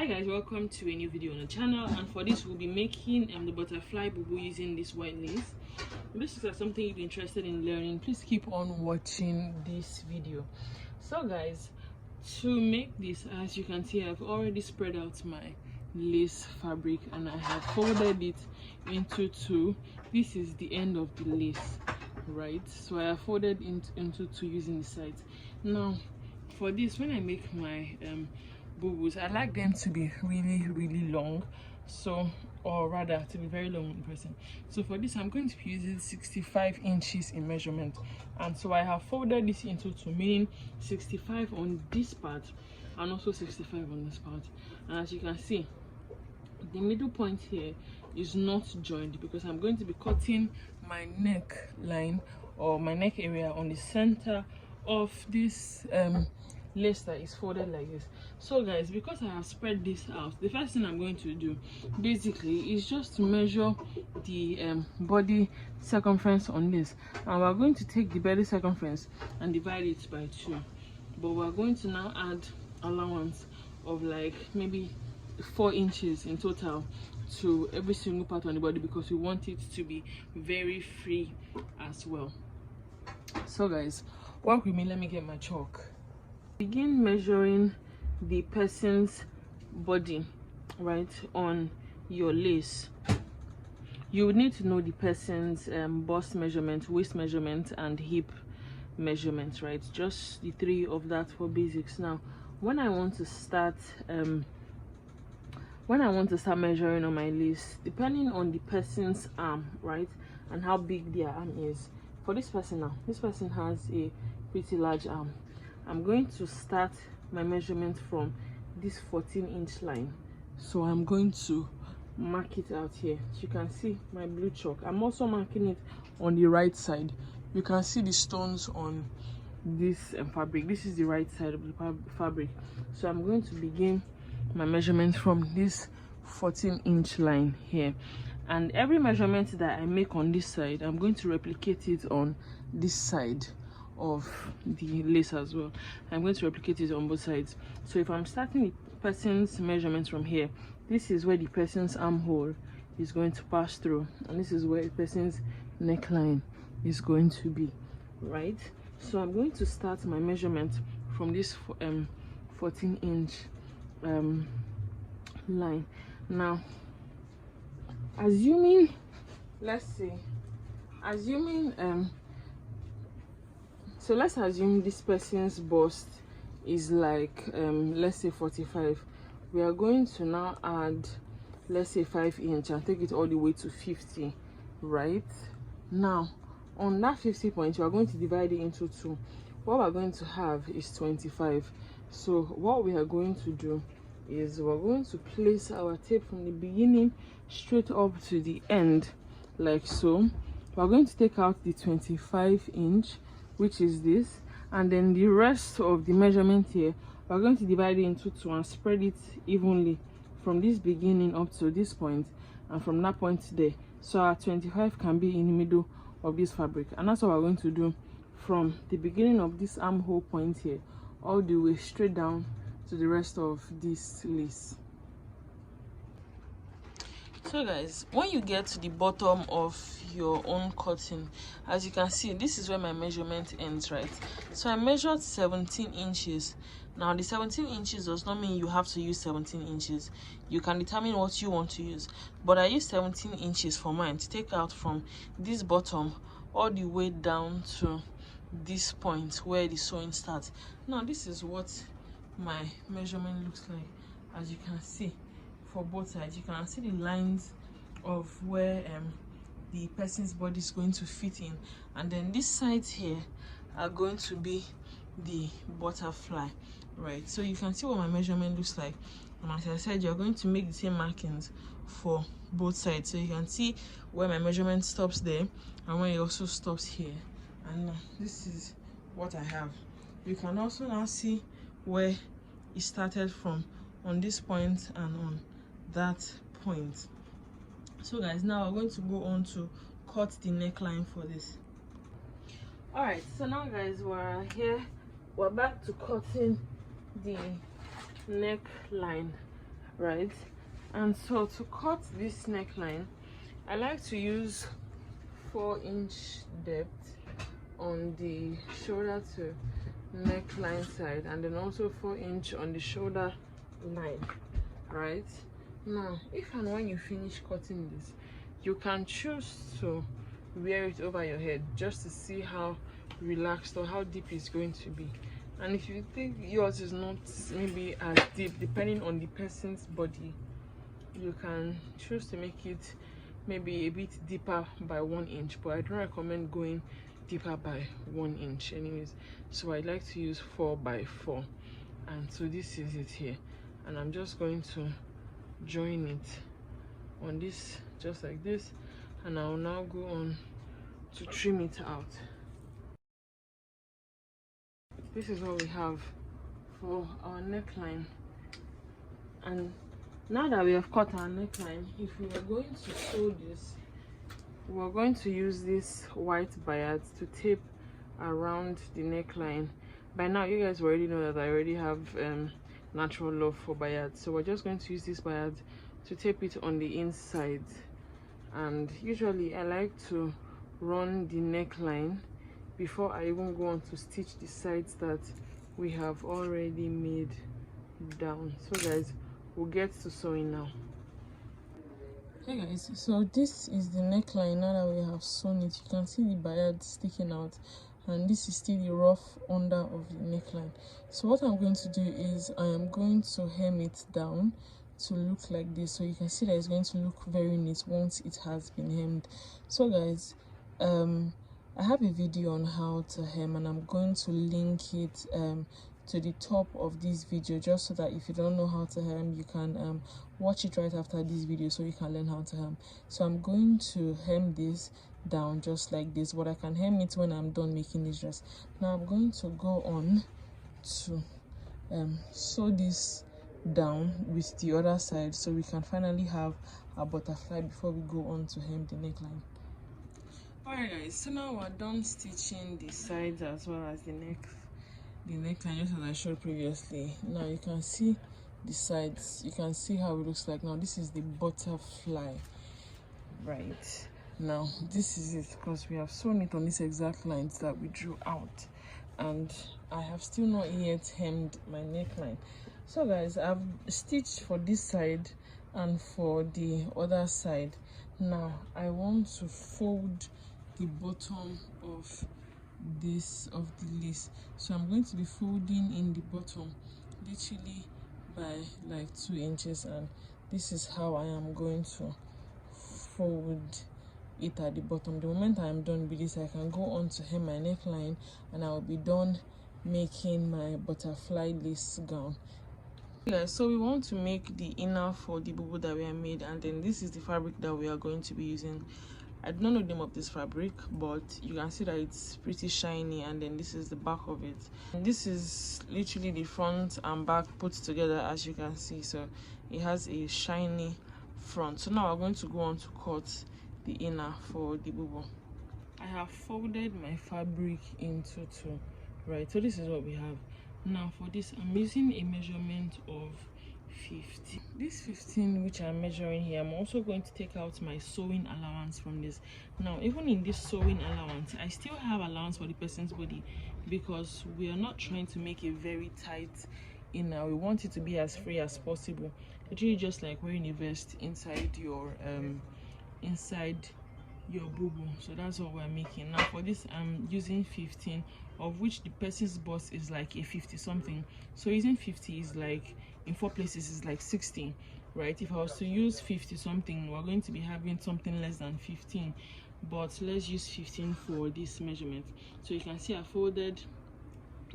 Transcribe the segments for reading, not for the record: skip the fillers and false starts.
guys, welcome to a new video on the channel, and for this we'll be making the butterfly bubu using this white lace. If this is something you'd be interested in learning, please keep on watching this video. So guys, to make this, as you can see, I've already spread out my lace fabric and I have folded it into two. This is the end of the lace, right? So I have folded into two using the sides. Now for this, when I make my bubus, I like them to be really long, so, or rather to be very long in person. So for this, I'm going to be using 65 inches in measurement, and so I have folded this into two, meaning 65 on this part and also 65 on this part. And as you can see, the middle point here is not joined because I'm going to be cutting my neck line or my neck area on the center of this lace that is folded like this. So guys, because I have spread this out, the first thing I'm going to do basically is just to measure the body circumference on this, and we're going to take the belly circumference and divide it by 2, but we're going to now add allowance of like maybe 4 inches in total to every single part on the body because we want it to be very free as well. So guys, work with me. Let me get my chalk. Begin measuring the person's body right on your lace. You would need to know the person's bust measurement, waist measurement, and hip measurement, right? Just the 3 of that for basics. Now when I want to start measuring on my lace, depending on the person's arm, right, and how big their arm is. For this person now, this person has a pretty large arm. I'm going to start my measurement from this 14-inch line. So I'm going to mark it out here. As you can see my blue chalk, I'm also marking it on the right side. You can see the stones on this fabric. This is the right side of the fabric. So I'm going to begin my measurement from this 14-inch line here, and every measurement that I make on this side, I'm going to replicate it on this side of the lace as well. I'm going to replicate it on both sides. So if I'm starting the person's measurements from here, this is where the person's armhole is going to pass through, and this is where the person's neckline is going to be, right? So I'm going to start my measurement from this 14-inch line. Now assuming, so let's assume this person's bust is like let's say 45. We are going to now add, let's say, 5 inch and take it all the way to 50, right? Now on that 50 point, we are going to divide it into 2. What we're going to have is 25. So what we are going to do is we're going to place our tape from the beginning straight up to the end like so. We're going to take out the 25-inch, which is this, and then the rest of the measurement here, we're going to divide it into 2 and spread it evenly from this beginning up to this point, and from that point there, so our 25 can be in the middle of this fabric. And that's what we're going to do from the beginning of this armhole point here all the way straight down to the rest of this lace. So guys, when you get to the bottom of your own cutting, as you can see, this is where my measurement ends, right? So I measured 17 inches. Now the 17 inches does not mean you have to use 17 inches. You can determine what you want to use, but I used 17 inches for mine to take out from this bottom all the way down to this point where the sewing starts. Now this is what my measurement looks like. As you can see, for both sides, you can see the lines of where the person's body is going to fit in, and then these sides here are going to be the butterfly, right? So you can see what my measurement looks like, and as I said, you're going to make the same markings for both sides. So you can see where my measurement stops there and where it also stops here, and this is what I have. You can also now see where it started from on this point and on that point. So guys, now we're going to go on to cut the neckline for this. All right, so now guys, we're here, we're back to cutting the neckline. right? And so to cut this neckline, I like to use 4-inch depth on the shoulder to neckline side, and then also 4-inch on the shoulder line, right? Now if and when you finish cutting this, you can choose to wear it over your head just to see how relaxed or how deep it's going to be. And if you think yours is not maybe as deep, depending on the person's body, you can choose to make it maybe a bit deeper by 1 inch, but I don't recommend going deeper by 1 inch anyways. So I like to use 4 by 4, and so this is it here, and I'm just going to join it on this just like this, and I'll now go on to trim it out. This is what we have for our neckline. And now that we have cut our neckline, if we are going to sew this, we're going to use this white bias to tape around the neckline. By now you guys already know that I already have natural love for bias, so we're just going to use this bias to tape it on the inside. And usually I like to run the neckline before I even go on to stitch the sides that we have already made down. So guys, we'll get to sewing now. Hey guys, so this is the neckline. Now that we have sewn it, you can see the bias sticking out, and this is still the rough under of the neckline. So what I'm going to do is I am going to hem it down to look like this, so you can see that it's going to look very neat once it has been hemmed. So guys, I have a video on how to hem, and I'm going to link it to the top of this video, just so that if you don't know how to hem, you can watch it right after this video so you can learn how to hem. So I'm going to hem this down just like this, but I can hem it when I'm done making this dress. Now I'm going to go on to sew this down with the other side, so we can finally have our butterfly before we go on to hem the neckline. Alright guys, so now we're done stitching the sides as well as the neckline, just as I showed previously. Now you can see the sides, you can see how it looks like. Now this is the butterfly, right? Now this is it, because we have sewn it on these exact lines that we drew out, and I have still not yet hemmed my neckline. So guys, I've stitched for this side and for the other side. Now I want to fold the bottom of this of the lace, so I'm going to be folding in the bottom literally by like 2 inches, and this is how I am going to fold it at the bottom. The moment I am done with this, I can go on to hem my neckline, and I will be done making my butterfly lace gown. So we want to make the inner for the bubu that we have made, and then this is the fabric that we are going to be using. I don't know the name of this fabric, but you can see that it's pretty shiny, and then this is the back of it, and this is literally the front and back put together, as you can see. So it has a shiny front. So now we're going to go on to cut the inner for the bubu. I have folded my fabric into 2, right? So this is what we have. Now for this, I'm using a measurement of 50. This 15 which I'm measuring here, I'm also going to take out my sewing allowance from this. Now even in this sewing allowance, I still have allowance for the person's body, because we are not trying to make a very tight inner. We want it to be as free as possible, literally just like wearing a vest inside your bubu. So that's what we're making. Now for this, I'm using 15, of which the person's bust is like a 50 something. So using 50 is like, in 4 places is like 16, right? If I was to use 50 something, we're going to be having something less than 15, but let's use 15 for this measurement. So you can see I folded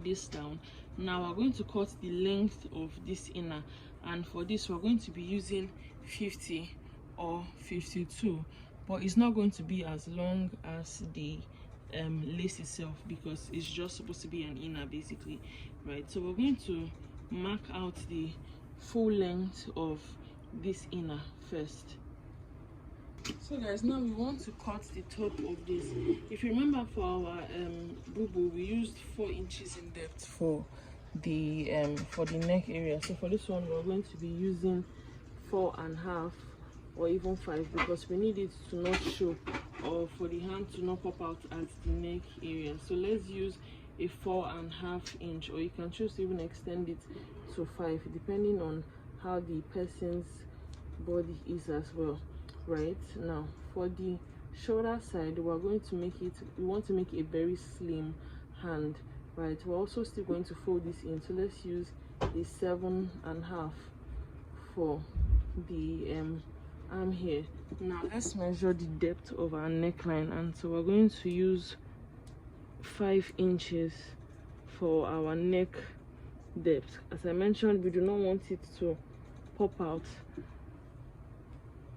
this down. Now we're going to cut the length of this inner, and for this we're going to be using 50 or 52, but it's not going to be as long as the lace itself, because it's just supposed to be an inner basically, right? So we're going to mark out the full length of this inner first. So guys, now we want to cut the top of this. If you remember, for our bubu, we used 4 inches in depth for the neck area. So for this one, we're going to be using 4.5 or even 5, because we need it to not show or for the hand to not pop out at the neck area. So let's use a 4.5 inch, or you can choose to even extend it to 5 depending on how the person's body is as well. Right now, for the shoulder side, we want to make a very slim hand. Right, we're also still going to fold this in, so let's use a 7.5 for the arm here. Now let's measure the depth of our neckline, and so we're going to use 5 inches for our neck depth. As I mentioned, we do not want it to pop out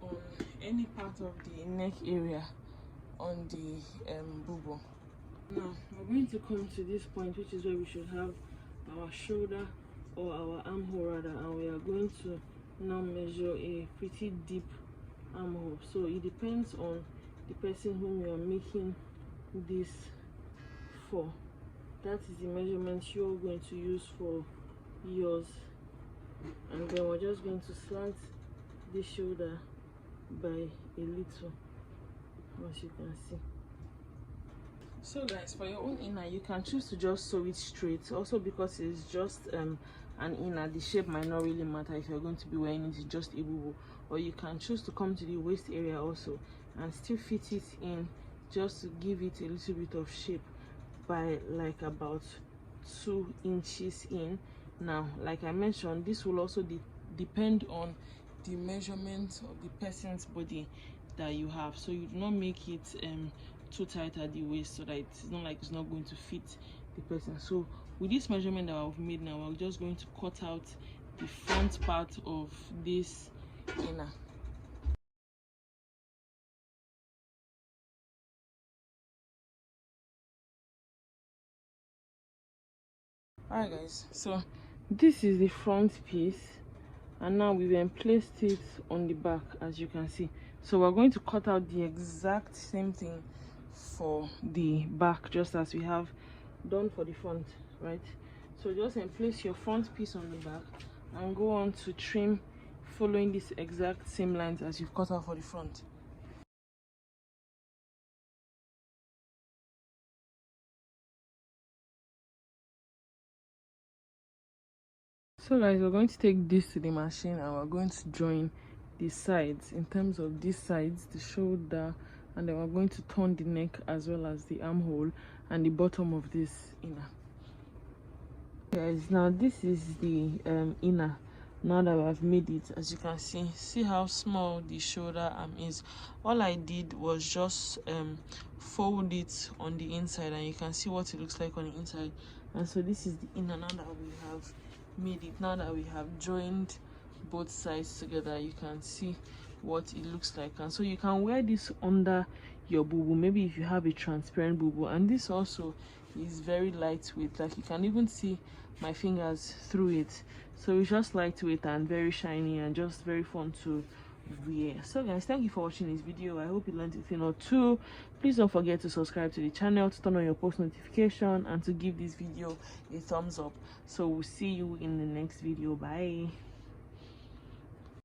on any part of the neck area on the bubu. Now we're going to come to this point, which is where we should have our shoulder or our armhole rather, and we are going to now measure a pretty deep armhole. So it depends on the person whom you are making this for. That is the measurement you're going to use for yours, and then we're just going to slant the shoulder by a little, as you can see. So guys, for your own inner, you can choose to just sew it straight, also because it's just an inner. The shape might not really matter if you're going to be wearing it, it's just a bubu. Or you can choose to come to the waist area also and still fit it in, just to give it a little bit of shape by like about 2 inches in. Now, like I mentioned, this will also depend on the measurement of the person's body that you have, so you do not make it too tight at the waist so that it's not like it's not going to fit the person. So with this measurement that I've made now, we're just going to cut out the front part of this inner. Alright guys, so this is the front piece, and now we've placed it on the back, as you can see. So we're going to cut out the exact same thing for the back, just as we have done for the front, right? So just place your front piece on the back and go on to trim following this exact same lines as you've cut out for the front. So guys, we're going to take this to the machine and we're going to join the sides. In terms of these sides, the shoulder, and then we're going to turn the neck as well as the armhole and the bottom of this inner. Guys, now this is the inner. Now that I've made it, as you can see how small the shoulder arm is. All I did was just fold it on the inside, and you can see what it looks like on the inside. And so this is the inner. Now that we have made it, now that we have joined both sides together, you can see what it looks like. And so you can wear this under your bubu, maybe if you have a transparent bubu. And this also is very lightweight, like you can even see my fingers through it. So it's just lightweight and very shiny and just very fun to wear. So guys, thank you for watching this video. I hope you learned a thing or two. Please don't forget to subscribe to the channel, to turn on your post notification, and to give this video a thumbs up. So we'll see you in the next video. Bye.